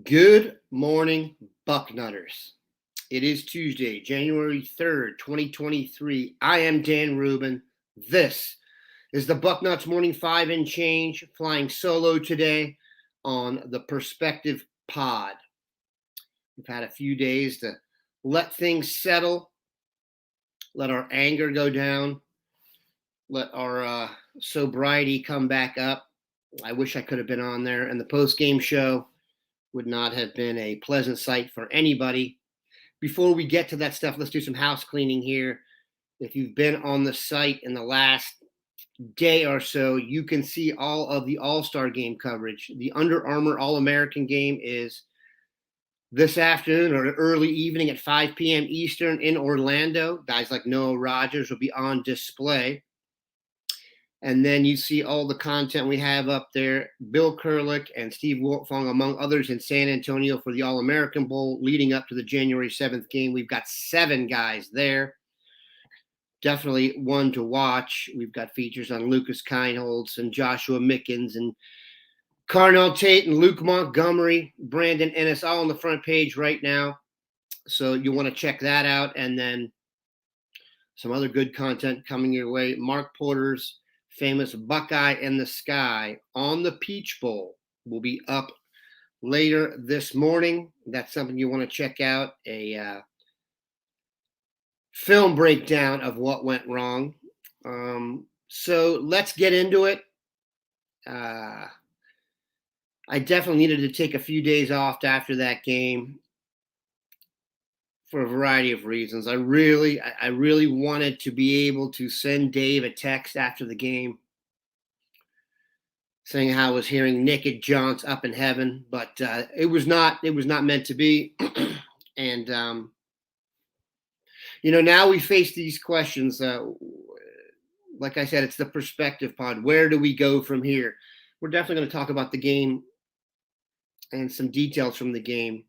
Good morning, Bucknutters. It is Tuesday, January 3rd, 2023. I am Dan Rubin. This is the Bucknuts Morning 5 and Change, flying solo today on the Perspective Pod. We've had a few days to let things settle, let our anger go down, let our sobriety come back up. I wish I could have been on there, and the post-game show would not have been a pleasant sight for anybody. Before we get to that stuff, let's do some house cleaning here. If you've been on the site in the last day or so, you can see all of the All-Star game coverage. The Under Armour All-American game is this afternoon or early evening at 5 p.m. Eastern in Orlando. Guys like Noah Rogers will be on display. And then you see all the content we have up there. Bill Kurlick and Steve Wiltfong, among others, in San Antonio for the All-American Bowl leading up to the January 7th game. We've got 7 guys there. Definitely one to watch. We've got features on Lucas Kineholz and Joshua Mickens and Carnell Tate and Luke Montgomery, Brandon Ennis, all on the front page right now. So you want to check that out. And then some other good content coming your way. Mark Porter's famous Buckeye in the Sky on the Peach Bowl will be up later this morning. That's something you want to check out. A film breakdown of what went wrong. So let's get into it. I definitely needed to take a few days off after that game for a variety of reasons. I really wanted to be able to send Dave a text after the game saying how I was hearing naked Johns up in heaven, but it was not meant to be. And now we face these questions. Like I said, it's the Perspective Pod. Where do we go from here? We're definitely going to talk about the game and some details from the game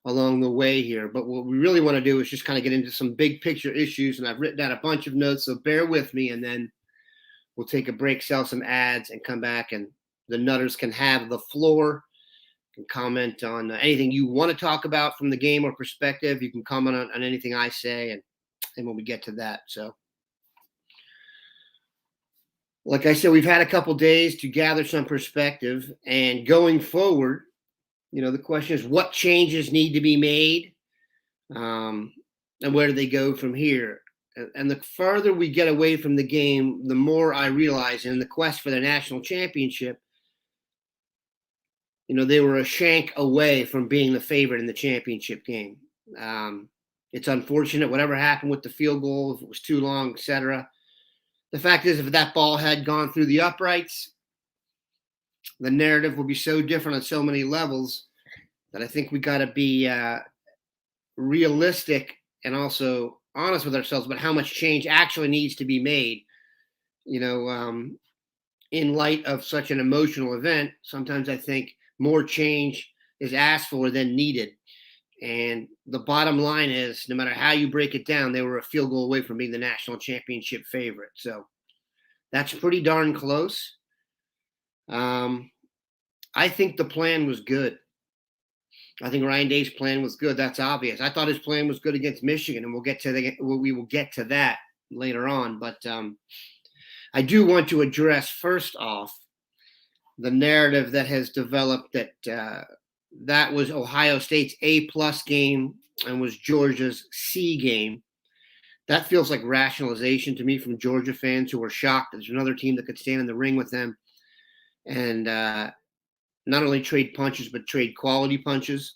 along the way here. But what we really want to do is just kind of get into some big picture issues. And I've written down a bunch of notes, so bear with me. And then we'll take a break, sell some ads, and come back. And the Nutters can have the floor. You can comment on anything you want to talk about from the game or perspective. You can comment on anything I say. And when we get to that. So, like I said, we've had a couple days to gather some perspective. And going forward, the question is, what changes need to be made, and where do they go from here? And the farther we get away from the game, the more I realize in the quest for the national championship, they were a shank away from being the favorite in the championship game. It's unfortunate, whatever happened with the field goal, if it was too long, etc. The fact is, if that ball had gone through the uprights, the narrative will be so different on so many levels that I think we got to be realistic and also honest with ourselves about how much change actually needs to be made. In light of such an emotional event, sometimes I think more change is asked for than needed. And the bottom line is, no matter how you break it down, they were a field goal away from being the national championship favorite. So that's pretty darn close. I think the plan was good. I think Ryan Day's plan was good. That's obvious. I thought his plan was good against Michigan, and we will get to that later on. But I do want to address first off the narrative that has developed that that was Ohio State's A+ game and was Georgia's C game. That feels like rationalization to me from Georgia fans who were shocked that there's another team that could stand in the ring with them and not only trade punches, but trade quality punches.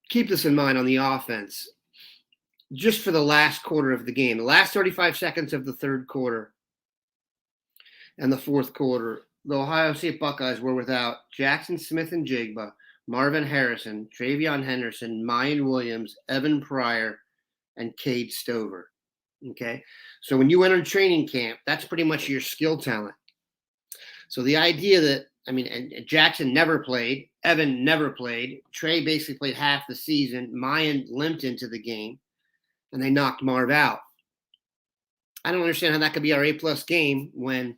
Keep this in mind on the offense. Just for the last quarter of the game, the last 35 seconds of the third quarter and the fourth quarter, the Ohio State Buckeyes were without Jackson Smith and Jigba, Marvin Harrison, Travion Henderson, Mayan Williams, Evan Pryor, and Cade Stover. Okay? So when you enter training camp, that's pretty much your skill talent. So the idea that, and Jackson never played, Evan never played, Trey basically played half the season, Mayan limped into the game, and they knocked Marv out. I don't understand how that could be our A+ game when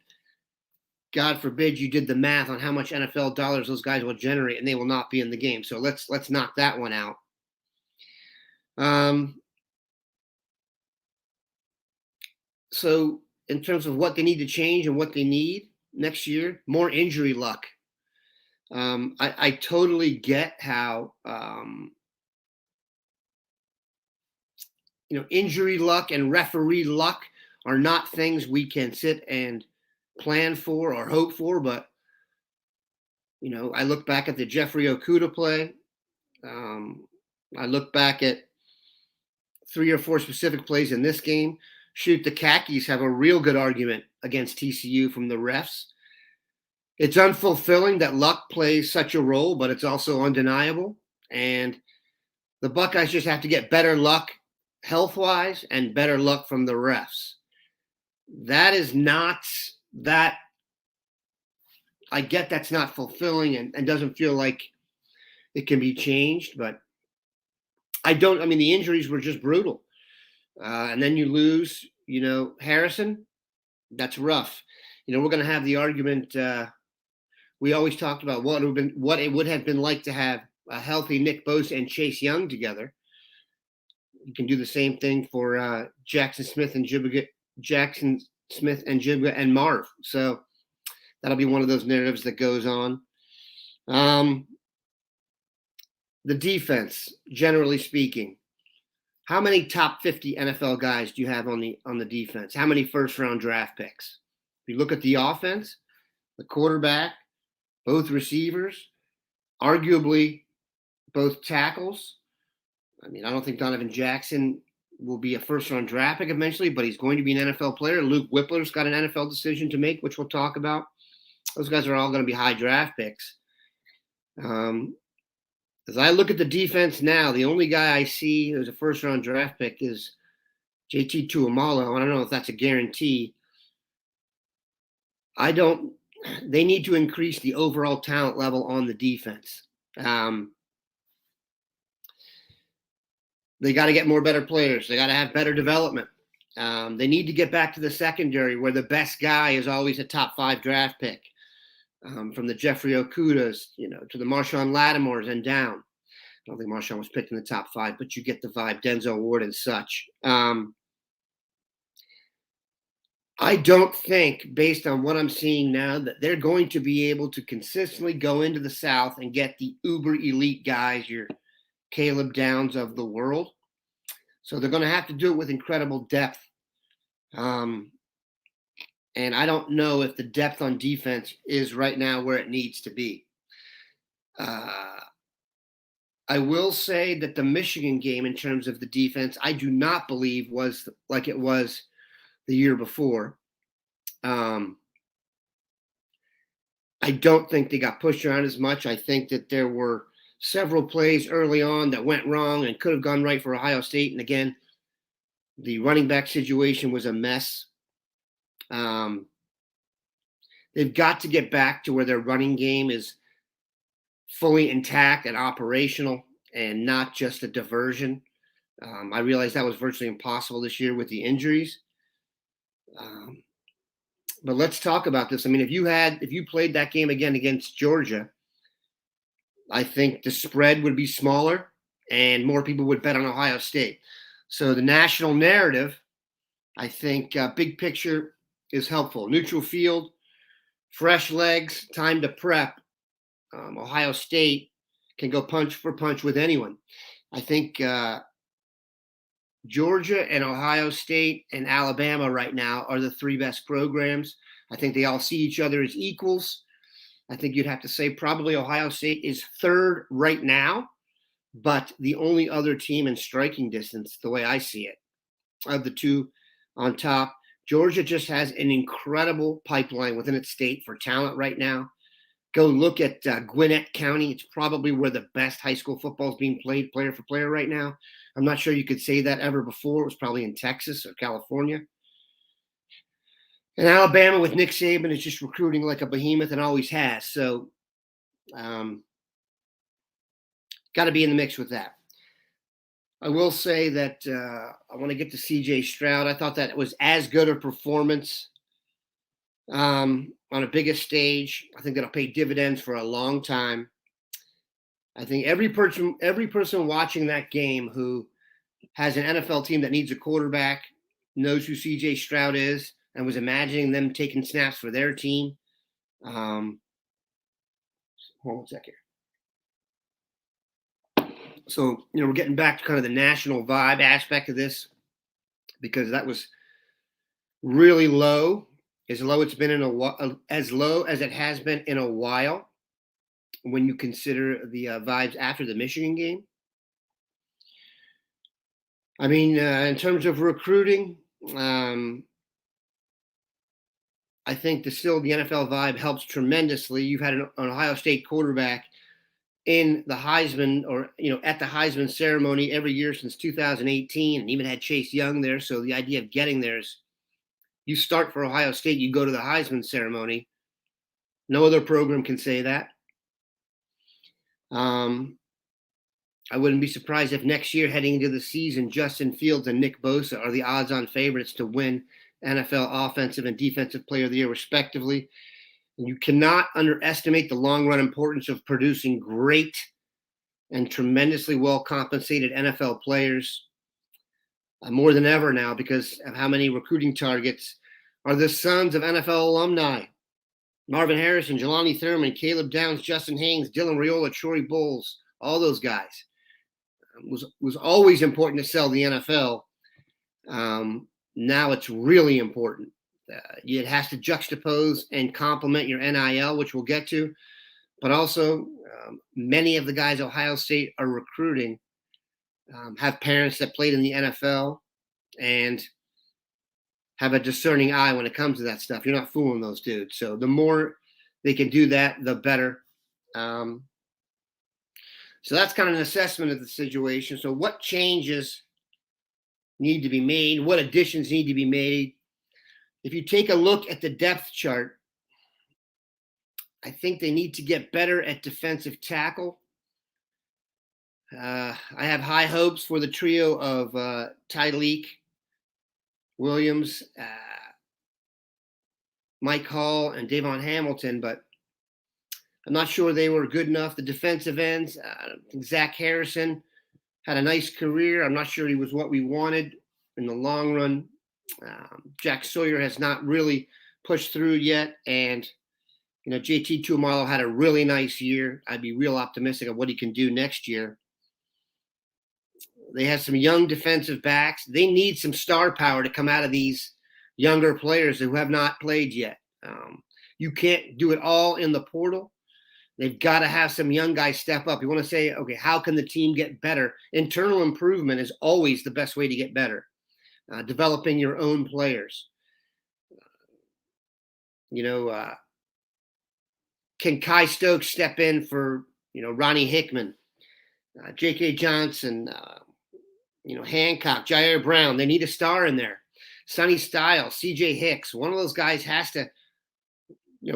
God forbid you did the math on how much NFL dollars those guys will generate, and they will not be in the game. So let's knock that one out. So in terms of what they need to change and what they need next year, more injury luck. I totally get how injury luck and referee luck are not things we can sit and plan for or hope for. But I look back at the Jeffrey Okudah play. I look back at 3 or 4 specific plays in this game. Shoot, the Khakis have a real good argument against TCU from the refs. It's unfulfilling that luck plays such a role, but it's also undeniable. And the Buckeyes just have to get better luck health-wise and better luck from the refs. That is not that. I get that's not fulfilling and doesn't feel like it can be changed, but the injuries were just brutal. And then you lose, Harrison. That's rough. We're going to have the argument. We always talked about what it would have been like to have a healthy Nick Bosa and Chase Young together. You can do the same thing for Jackson Smith and Jibba and Marv. So that'll be one of those narratives that goes on. The defense, generally speaking, how many top 50 NFL guys do you have on the defense? How many first-round draft picks? If you look at the offense, the quarterback, both receivers, arguably both tackles. I don't think Donovan Jackson will be a first-round draft pick eventually, but he's going to be an NFL player. Luke Whippler's got an NFL decision to make, which we'll talk about. Those guys are all going to be high draft picks. As I look at the defense now, the only guy I see who's a first-round draft pick is JT Tuamalo. I don't know if that's a guarantee. They need to increase the overall talent level on the defense. They got to get more better players. They got to have better development. They need to get back to the secondary where the best guy is always a top 5 draft pick. From the Jeffrey Okudahs, to the Marshawn Lattimores and down. I don't think Marshawn was picked in the top 5, but you get the vibe. Denzel Ward and such. I don't think, based on what I'm seeing now, that they're going to be able to consistently go into the South and get the uber elite guys, your Caleb Downs of the world. So they're going to have to do it with incredible depth. And I don't know if the depth on defense is right now where it needs to be. I will say that the Michigan game, in terms of the defense, I do not believe was like it was the year before. I don't think they got pushed around as much. I think that there were several plays early on that went wrong and could have gone right for Ohio State. And again, the running back situation was a mess. They've got to get back to where their running game is fully intact and operational and not just a diversion. I realized that was virtually impossible this year with the injuries. But let's talk about this. If you played that game again against Georgia, I think the spread would be smaller and more people would bet on Ohio State. So the national narrative, I think, big picture is helpful. Neutral field, fresh legs, time to prep. Ohio State can go punch for punch with anyone. I think Georgia and Ohio State and Alabama right now are the 3 best programs. I think they all see each other as equals. I think you'd have to say probably Ohio State is 3rd right now, but the only other team in striking distance, the way I see it, of the 2 on top. Georgia just has an incredible pipeline within its state for talent right now. Go look at Gwinnett County. It's probably where the best high school football is being played player for player right now. I'm not sure you could say that ever before. It was probably in Texas or California. And Alabama with Nick Saban is just recruiting like a behemoth and always has. So got to be in the mix with that. I will say that I want to get to C.J. Stroud. I thought that it was as good a performance on a biggest stage. I think that'll pay dividends for a long time. I think every person watching that game who has an NFL team that needs a quarterback knows who CJ Stroud is and was imagining them taking snaps for their team. Hold on a second. So, we're getting back to kind of the national vibe aspect of this, because that was really low, as low it's been in as low as it has been in a while when you consider the vibes after the Michigan game. I mean, in terms of recruiting, I think the NFL vibe helps tremendously. You've had an Ohio State quarterback in the Heisman, or at the Heisman ceremony every year since 2018, and even had Chase Young there. So the idea of getting there is, you start for Ohio State, you go to the Heisman ceremony. No other program can say that. I wouldn't be surprised if next year, heading into the season, Justin Fields and Nick Bosa are the odds-on favorites to win NFL Offensive and Defensive Player of the Year, respectively. And you cannot underestimate the long-run importance of producing great and tremendously well-compensated NFL players, more than ever now, because of how many recruiting targets are the sons of NFL alumni. Marvin Harrison, Jelani Thurman, Caleb Downs, Justin Haynes, Dylan Raiola, Troy Bowles, all those guys. Was always important to sell the NFL. Now it's really important. It has to juxtapose and complement your NIL, which we'll get to. But also, many of the guys Ohio State are recruiting have parents that played in the NFL and have a discerning eye when it comes to that stuff. You're not fooling those dudes. So the more they can do that, the better. So that's kind of an assessment of the situation. So what changes need to be made? What additions need to be made? If you take a look at the depth chart, I think they need to get better at defensive tackle. I have high hopes for the trio of Tyleek, Williams, Mike Hall, and Davon Hamilton, but I'm not sure they were good enough. The defensive ends, Zach Harrison had a nice career. I'm not sure he was what we wanted in the long run. Jack Sawyer has not really pushed through yet, and JT Tuimoloau had a really nice year. I'd be real optimistic of what he can do next year. They have some young defensive backs. They need some star power to come out of these younger players who have not played yet. You can't do it all in the portal. They've got to have some young guys step up. You want to say, okay, how can the team get better? Internal improvement is always the best way to get better. Developing your own players. Can Kai Stokes step in for, Ronnie Hickman, J.K. Johnson, Hancock, Jair Brown? They need a star in there. Sonny Styles, C.J. Hicks. One of those guys has to,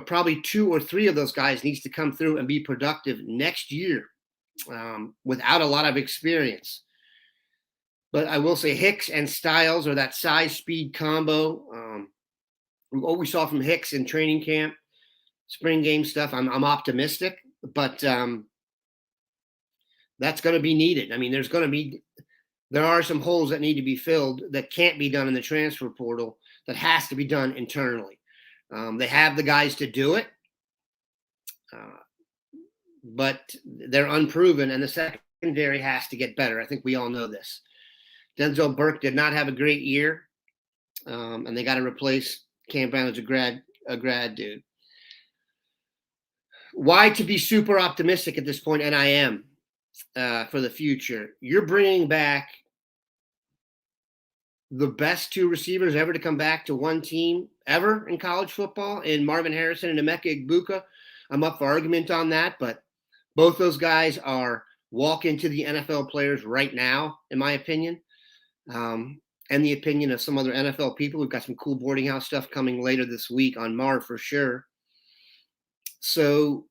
probably 2 or 3 of those guys needs to come through and be productive next year without a lot of experience. But I will say Hicks and Styles are that size-speed combo. What we saw from Hicks in training camp, spring game stuff, I'm optimistic, but that's going to be needed. I mean, there are some holes that need to be filled that can't be done in the transfer portal, that has to be done internally. They have the guys to do it, but they're unproven, and the secondary has to get better. I think we all know this. Denzel Burke did not have a great year, and they got to replace Cam Brown as a grad dude. Why to be super optimistic at this point, and I am, for the future? You're bringing back the best 2 receivers ever to come back to one team ever in college football, in Marvin Harrison and Emeka Egbuka. I'm up for argument on that, but both those guys are walk into the NFL players right now, in my opinion, and the opinion of some other NFL people. We've got some cool boarding house stuff coming later this week on Mar for sure. So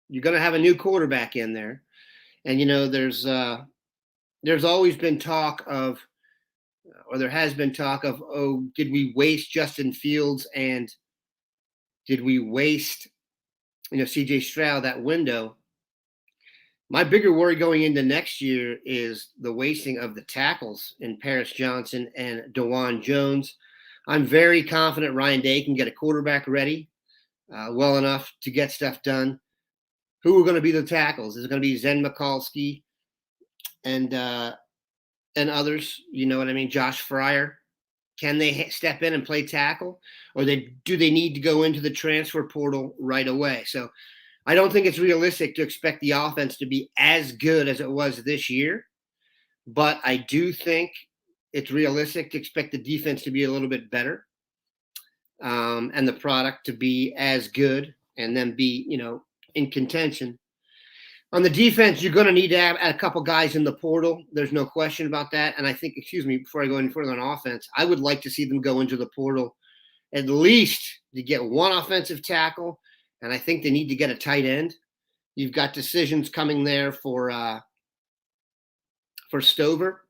you're going to have a new quarterback in there. And, there's always been talk of, or there has been talk of, did we waste Justin Fields and Did we waste, CJ Stroud that window? My bigger worry going into next year is the wasting of the tackles in Paris Johnson and DeJuan Jones. I'm very confident Ryan Day can get a quarterback ready well enough to get stuff done. Who are going to be the tackles? Is it going to be Zen Mikulski and others? You know what I mean? Josh Fryer. Can they step in and play tackle, or do they need to go into the transfer portal right away? So I don't think it's realistic to expect the offense to be as good as it was this year, but I do think it's realistic to expect the defense to be a little bit better, and the product to be as good, and then be, in contention. On the defense, you're going to need to have a couple guys in the portal. There's no question about that. And I think, before I go any further on offense, I would like to see them go into the portal at least to get one offensive tackle. And I think they need to get a tight end. You've got decisions coming there for Stover.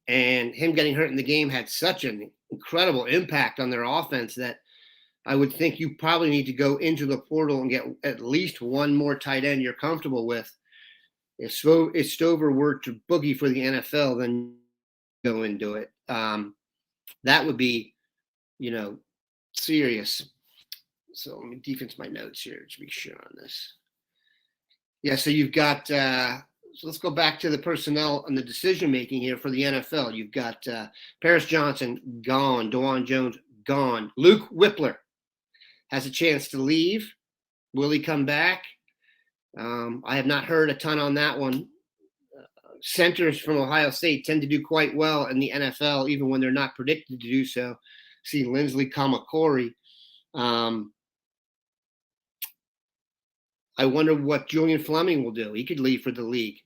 And him getting hurt in the game had such an incredible impact on their offense that I would think you probably need to go into the portal and get at least one more tight end you're comfortable with. If Stover were to boogie for the NFL, then go into it. That would be, serious. So let me defense my notes here to be sure on this. Yeah, so you've got so let's go back to the personnel and the decision-making here for the NFL. You've got Paris Johnson, gone. DeJuan Jones, gone. Luke Whippler has a chance to leave. Will he come back? I have not heard a ton on that one. Centers from Ohio State tend to do quite well in the NFL, even when they're not predicted to do so. See Lindsley Kamakori. I wonder what Julian Fleming will do. He could leave for the league.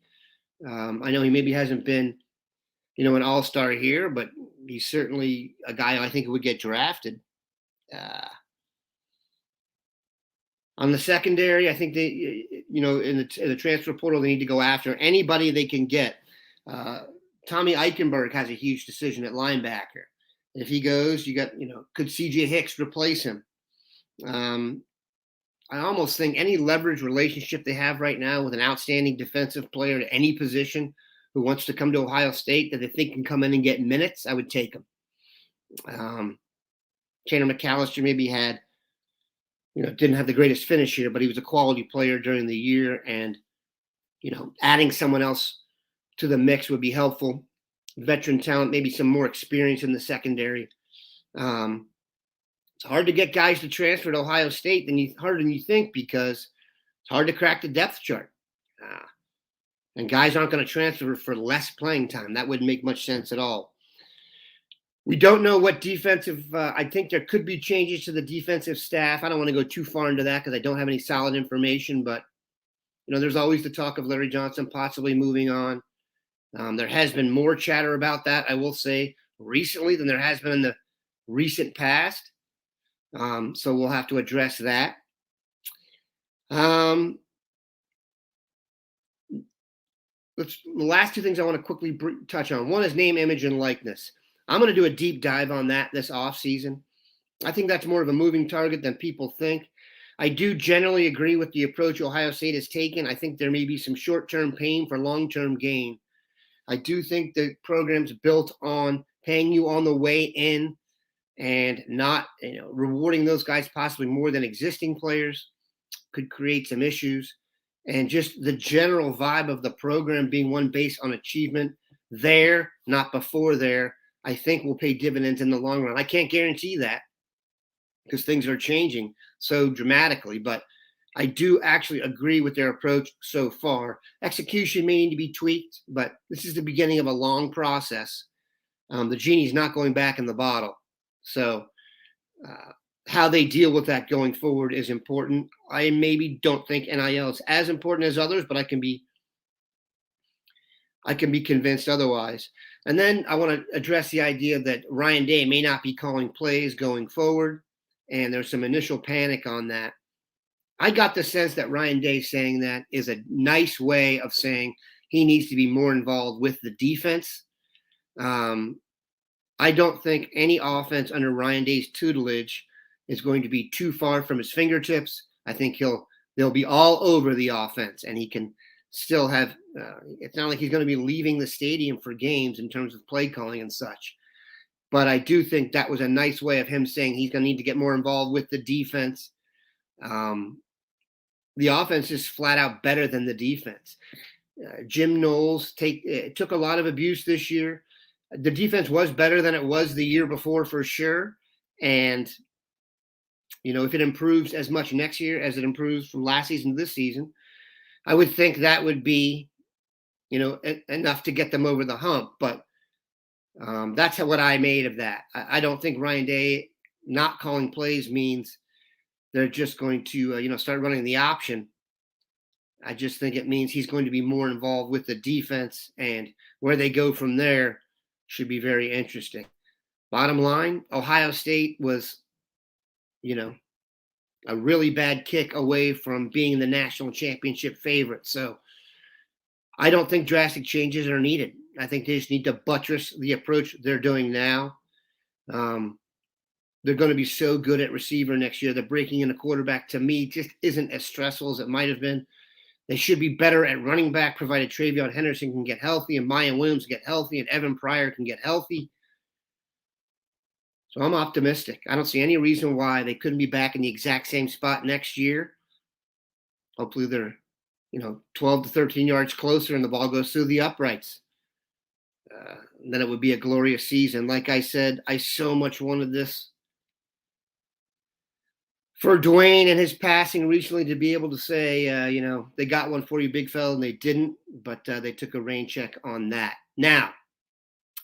I know he maybe hasn't been, an all-star here, but he's certainly a guy I think would get drafted. On the secondary, I think they, in the transfer portal, they need to go after anybody they can get. Tommy Eichenberg has a huge decision at linebacker. If he goes, you got, could CJ Hicks replace him? I almost think any leverage relationship they have right now with an outstanding defensive player at any position who wants to come to Ohio State that they think can come in and get minutes, I would take him. Tanner McAllister maybe had, didn't have the greatest finish here, but he was a quality player during the year, and, adding someone else to the mix would be helpful. Veteran talent, maybe some more experience in the secondary. It's hard to get guys to transfer to Ohio State harder than you think, because it's hard to crack the depth chart. And guys aren't going to transfer for less playing time. That wouldn't make much sense at all. We don't know what defensive I think there could be changes to the defensive staff. I don't want to go too far into that because I don't have any solid information. But, there's always the talk of Larry Johnson possibly moving on. There has been more chatter about that, I will say, recently than there has been in the recent past. So we'll have to address that. The last two things I want to quickly touch on. One is name, image, and likeness. I'm going to do a deep dive on that this offseason. I think that's more of a moving target than people think. I do generally agree with the approach Ohio State has taken. I think there may be some short-term pain for long-term gain. I do think the program's built on paying you on the way in and not, rewarding those guys possibly more than existing players could create some issues. And just the general vibe of the program being one based on achievement there, not before there, I think will pay dividends in the long run. I can't guarantee that because things are changing so dramatically, but I do actually agree with their approach so far. Execution may need to be tweaked, but this is the beginning of a long process. The genie's not going back in the bottle. So how they deal with that going forward is important. I maybe don't think NIL is as important as others, but I can be convinced otherwise. And then I want to address the idea that Ryan Day may not be calling plays going forward, and there's some initial panic on that. I got the sense that Ryan Day saying that is a nice way of saying he needs to be more involved with the defense. I don't think any offense under Ryan Day's tutelage is going to be too far from his fingertips. I think they'll be all over the offense, and he can still have. It's not like he's going to be leaving the stadium for games in terms of play calling and such. But I do think that was a nice way of him saying he's going to need to get more involved with the defense. The offense is flat out better than the defense. Jim Knowles took a lot of abuse this year. The defense was better than it was the year before for sure. And, if it improves as much next year as it improves from last season to this season, I would think that would be, enough to get them over the hump. But that's what I made of that. I don't think Ryan Day not calling plays means they're just going to, start running the option. I just think it means he's going to be more involved with the defense, and where they go from there should be very interesting. Bottom line, Ohio State was, a really bad kick away from being the national championship favorite. So I don't think drastic changes are needed. I think they just need to buttress the approach they're doing now. They're going to be so good at receiver next year. The breaking in a quarterback, to me, just isn't as stressful as it might have been. They should be better at running back, provided Travion Henderson can get healthy and Mayan Williams get healthy and Evan Pryor can get healthy. So I'm optimistic. I don't see any reason why they couldn't be back in the exact same spot next year. Hopefully they're, 12 to 13 yards closer and the ball goes through the uprights. Then it would be a glorious season. Like I said, I so much wanted this for Dwayne and his passing recently to be able to say, they got one for you, big fella, and they didn't, but they took a rain check on that. Now,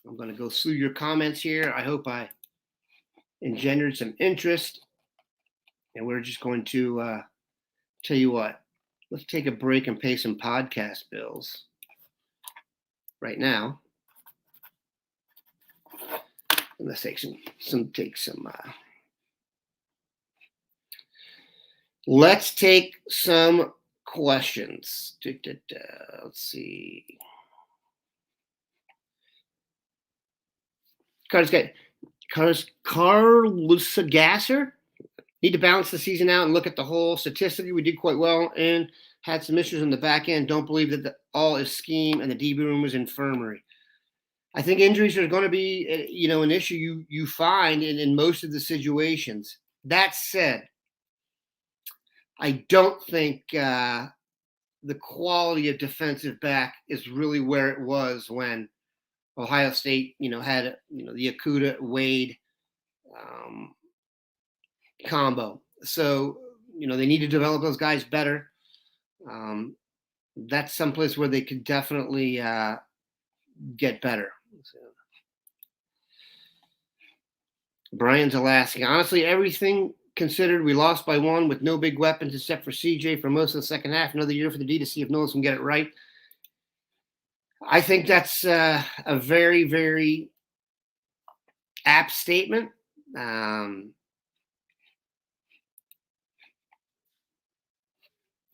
I'm going to go through your comments here. I hope I engendered some interest, and we're just going to tell you what, let's take a break and pay some podcast bills right now. And let's take some let's take some questions. Let's see. Carlos Gasser. Need to balance the season out and look at the whole. Statistically, we did quite well and had some issues on the back end. Don't believe that all is scheme and the DB room was infirmary. I think injuries are going to be, an issue you find in most of the situations. That said, I don't think the quality of defensive back is really where it was when Ohio State, had, the Okudah Wade combo. So, they need to develop those guys better. That's someplace where they could definitely get better. So, Brian's asking, honestly, everything considered, we lost by one with no big weapons except for CJ for most of the second half. Another year for the D to see if Knowles can get it right. I think that's a very, very apt statement. I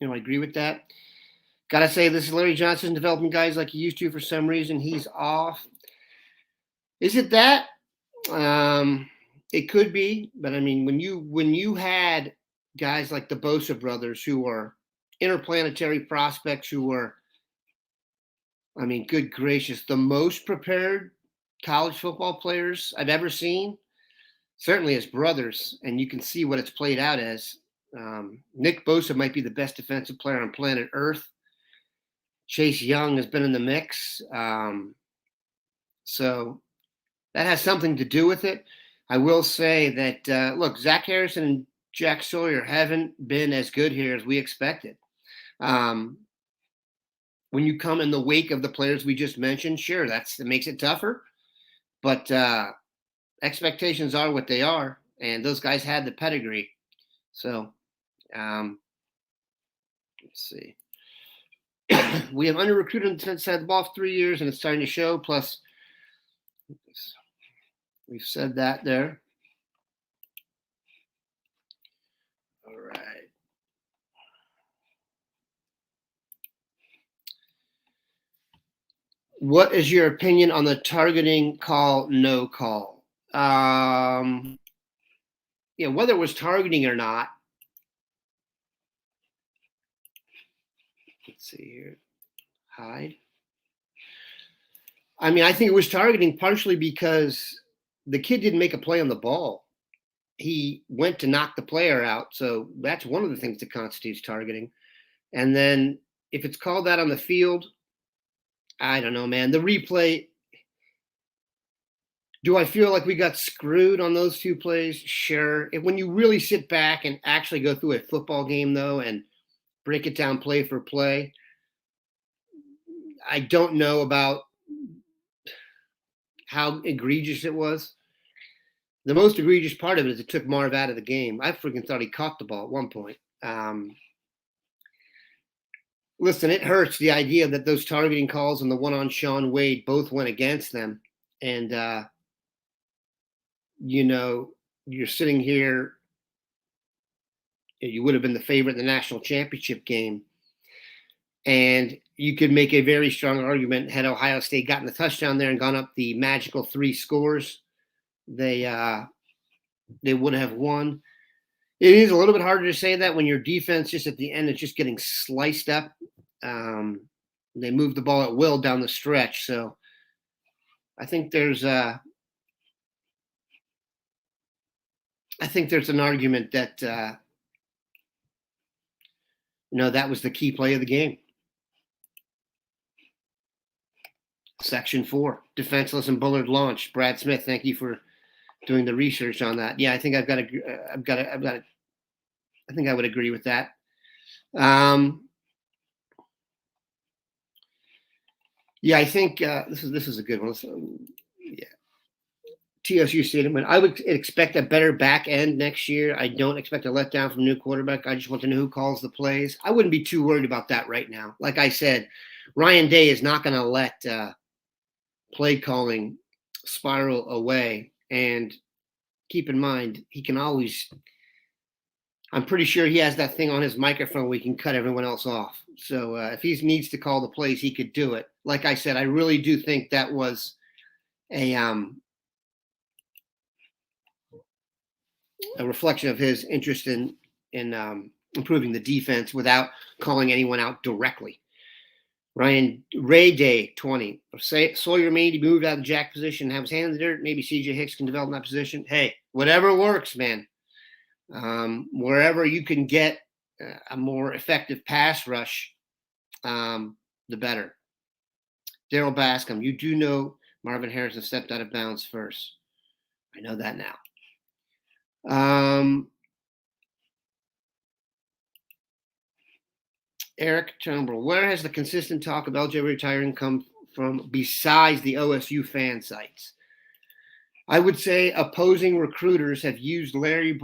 agree with that. Got to say, this is Larry Johnson developing guys like he used to. For some reason, he's off. Is it that? It could be, but I mean, when you had guys like the Bosa brothers who are interplanetary prospects who were, good gracious, the most prepared college football players I've ever seen, certainly as brothers, and you can see what it's played out as. Nick Bosa might be the best defensive player on planet Earth. Chase Young has been in the mix. So that has something to do with it. I will say that, look, Zach Harrison and Jack Sawyer haven't been as good here as we expected. When you come in the wake of the players we just mentioned, sure, that makes it tougher. But expectations are what they are, and those guys had the pedigree. So let's see. We have under-recruited on the defense side of the ball for 3 years, and it's starting to show. Plus, we've said that there. All right. What is your opinion on the targeting call, no call? whether it was targeting or not. Let's see here. Hide. I mean, I think it was targeting partially because the kid didn't make a play on the ball. He went to knock the player out. So that's one of the things that constitutes targeting. And then if it's called that on the field, I don't know, man. The replay, do I feel like we got screwed on those two plays? Sure. When you really sit back and actually go through a football game, though, and break it down play for play, I don't know about how egregious it was. The most egregious part of it is it took Marv out of the game. I freaking thought he caught the ball at one point. Listen, it hurts the idea that those targeting calls and the one on Sean Wade both went against them. And, you're sitting here, you would have been the favorite in the national championship game. And you could make a very strong argument had Ohio State gotten the touchdown there and gone up the magical 3 scores, they would have won. It is a little bit harder to say that when your defense just at the end is just getting sliced up. They move the ball at will down the stretch. So I think there's an argument that that was the key play of the game. Section 4, defenseless and Bullard launch. Brad Smith, thank you for doing the research on that. Yeah, I think I think I would agree with that. I think this is a good one. TSU statement. I would expect a better back end next year. I don't expect a letdown from a new quarterback. I just want to know who calls the plays. I wouldn't be too worried about that right now. Like I said, Ryan Day is not going to let play calling spiral away. And keep in mind, he can always, I'm pretty sure he has that thing on his microphone where he can cut everyone else off. So if he needs to call the plays, he could do it. Like I said, I really do think that was a reflection of his interest in improving the defense without calling anyone out directly. Ray Day 20. Sawyer Maine to be moved out of the jack position and have his hand in the dirt. Maybe CJ Hicks can develop in that position. Hey, whatever works, man. Wherever you can get a more effective pass rush, the better. Daryl Bascom, you do know Marvin Harrison stepped out of bounds first. I know that now. Eric Turnbull, where has the consistent talk of LJ retiring come from besides the OSU fan sites? I would say opposing recruiters have used Larry's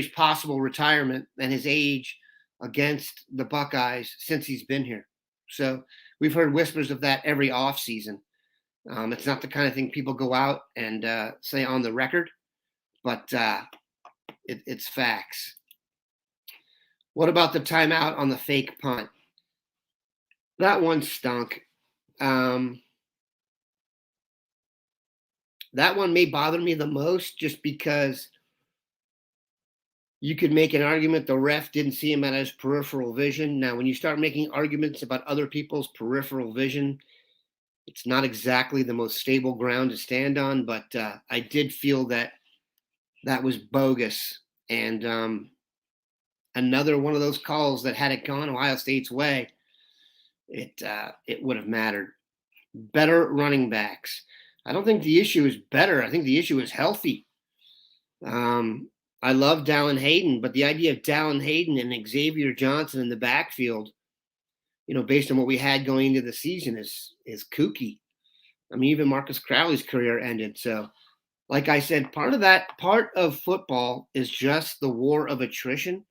possible retirement and his age against the Buckeyes since he's been here. So we've heard whispers of that every offseason. It's not the kind of thing people go out and say on the record, but it's facts. What about the timeout on the fake punt? That one stunk. That one may bother me the most just because you could make an argument the ref didn't see him at his peripheral vision. Now, when you start making arguments about other people's peripheral vision, it's not exactly the most stable ground to stand on, but I did feel that was bogus. And another one of those calls that had it gone Ohio State's way, it would have mattered. Better running backs. I don't think the issue is better. I think the issue is healthy. I love Dallin Hayden, but the idea of Dallin Hayden and Xavier Johnson in the backfield, based on what we had going into the season is kooky. I mean, even Marcus Crowley's career ended. So, like I said, part of football is just the war of attrition.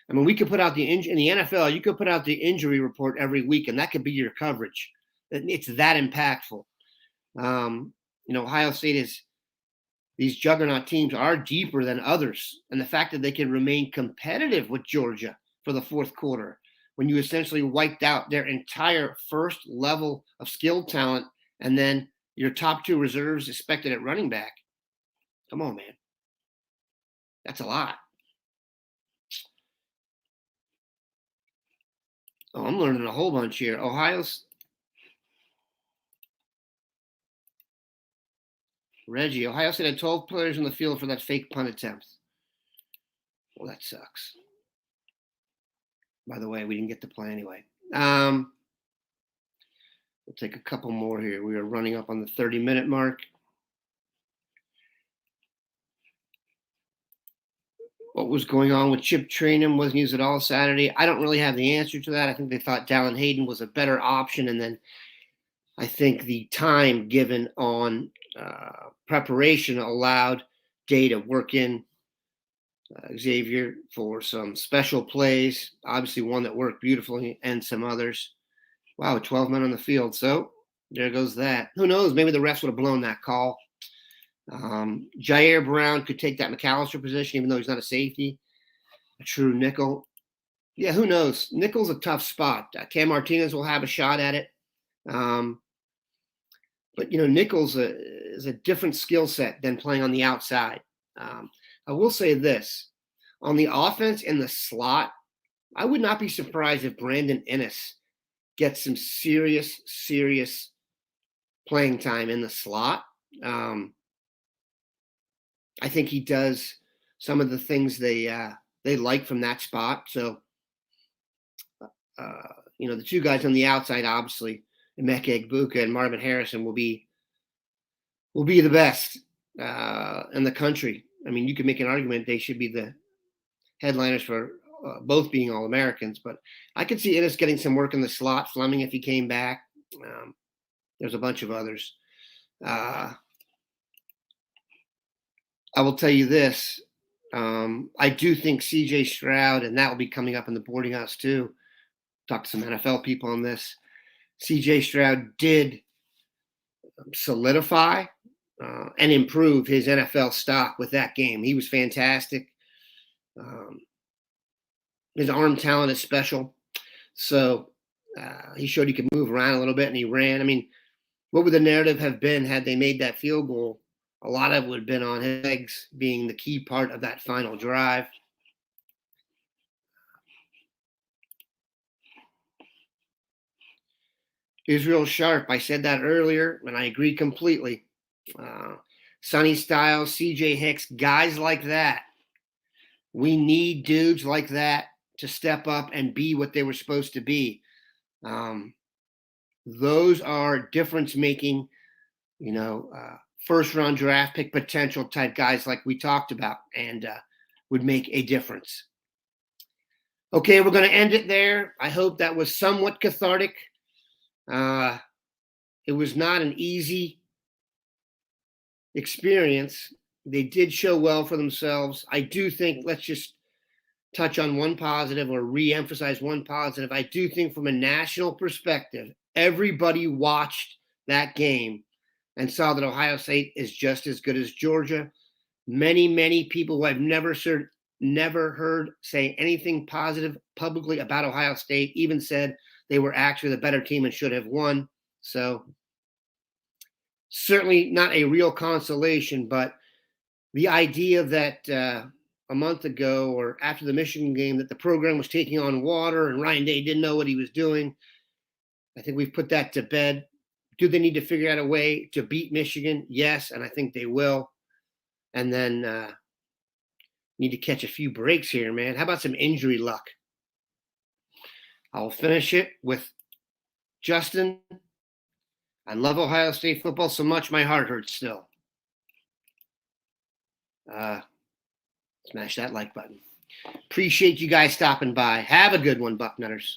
I mean, we could put out in the NFL, you could put out the injury report every week, and that could be your coverage. It's that impactful. Ohio State these juggernaut teams are deeper than others. And the fact that they can remain competitive with Georgia for the fourth quarter, when you essentially wiped out their entire first level of skilled talent, and then your top 2 reserves expected at running back. Come on, man. That's a lot. Oh, I'm learning a whole bunch here. Ohio State had 12 players on the field for that fake punt attempt. Well, that sucks. By the way, we didn't get to play anyway. We'll take a couple more here. We are running up on the 30-minute mark. What was going on with chip training? Wasn't used at all Saturday. I don't really have the answer to that. I think they thought Dallin Hayden was a better option, and then I think the time given on preparation allowed Day to work in Xavier for some special plays. Obviously, one that worked beautifully, and some others. Wow, 12 men on the field. So there goes that. Who knows? Maybe the refs would have blown that call. Jair Brown could take that McAllister position, even though he's not a safety, a true nickel. Yeah, who knows? Nickel's a tough spot. Cam Martinez will have a shot at it. But, nickel's is a different skill set than playing on the outside. I will say this. On the offense in the slot, I would not be surprised if Brandon Inniss gets some serious playing time in the slot. I think he does some of the things they like from that spot. So, the two guys on the outside, obviously, Emeka Egbuka and Marvin Harrison will be the best in the country. I mean, you could make an argument they should be the headliners for both being All-Americans, but I could see Inniss getting some work in the slot, Fleming if he came back. There's a bunch of others. I will tell you this. I do think C.J. Stroud, and that will be coming up in the boarding house too. Talk to some NFL people on this. C.J. Stroud did solidify and improve his NFL stock with that game. He was fantastic. His arm talent is special. So he showed he could move around a little bit, and he ran. I mean, what would the narrative have been had they made that field goal? A lot of it would have been on his legs being the key part of that final drive. Israel Sharp, I said that earlier, and I agree completely. Sonny Styles, CJ Hicks, guys like that. We need dudes like that to step up and be what they were supposed to be. Those are difference-making, first-round draft pick potential type guys like we talked about, and would make a difference. Okay, we're going to end it there. I hope that was somewhat cathartic. It was not an easy experience. They did show well for themselves. I do think, let's just touch on one positive or re-emphasize one positive. I do think from a national perspective, everybody watched that game and saw that Ohio State is just as good as Georgia. Many people who I've never heard say anything positive publicly about Ohio State even said they were actually the better team and should have won. So certainly not a real consolation, but the idea that a month ago or after the Michigan game that the program was taking on water and Ryan Day didn't know what he was doing, I think we've put that to bed. Do they need to figure out a way to beat Michigan? Yes, and I think they will. And then need to catch a few breaks here, man. How about some injury luck? I'll finish it with Justin. I love Ohio State football so much my heart hurts still. Smash that like button. Appreciate you guys stopping by. Have a good one, Bucknutters.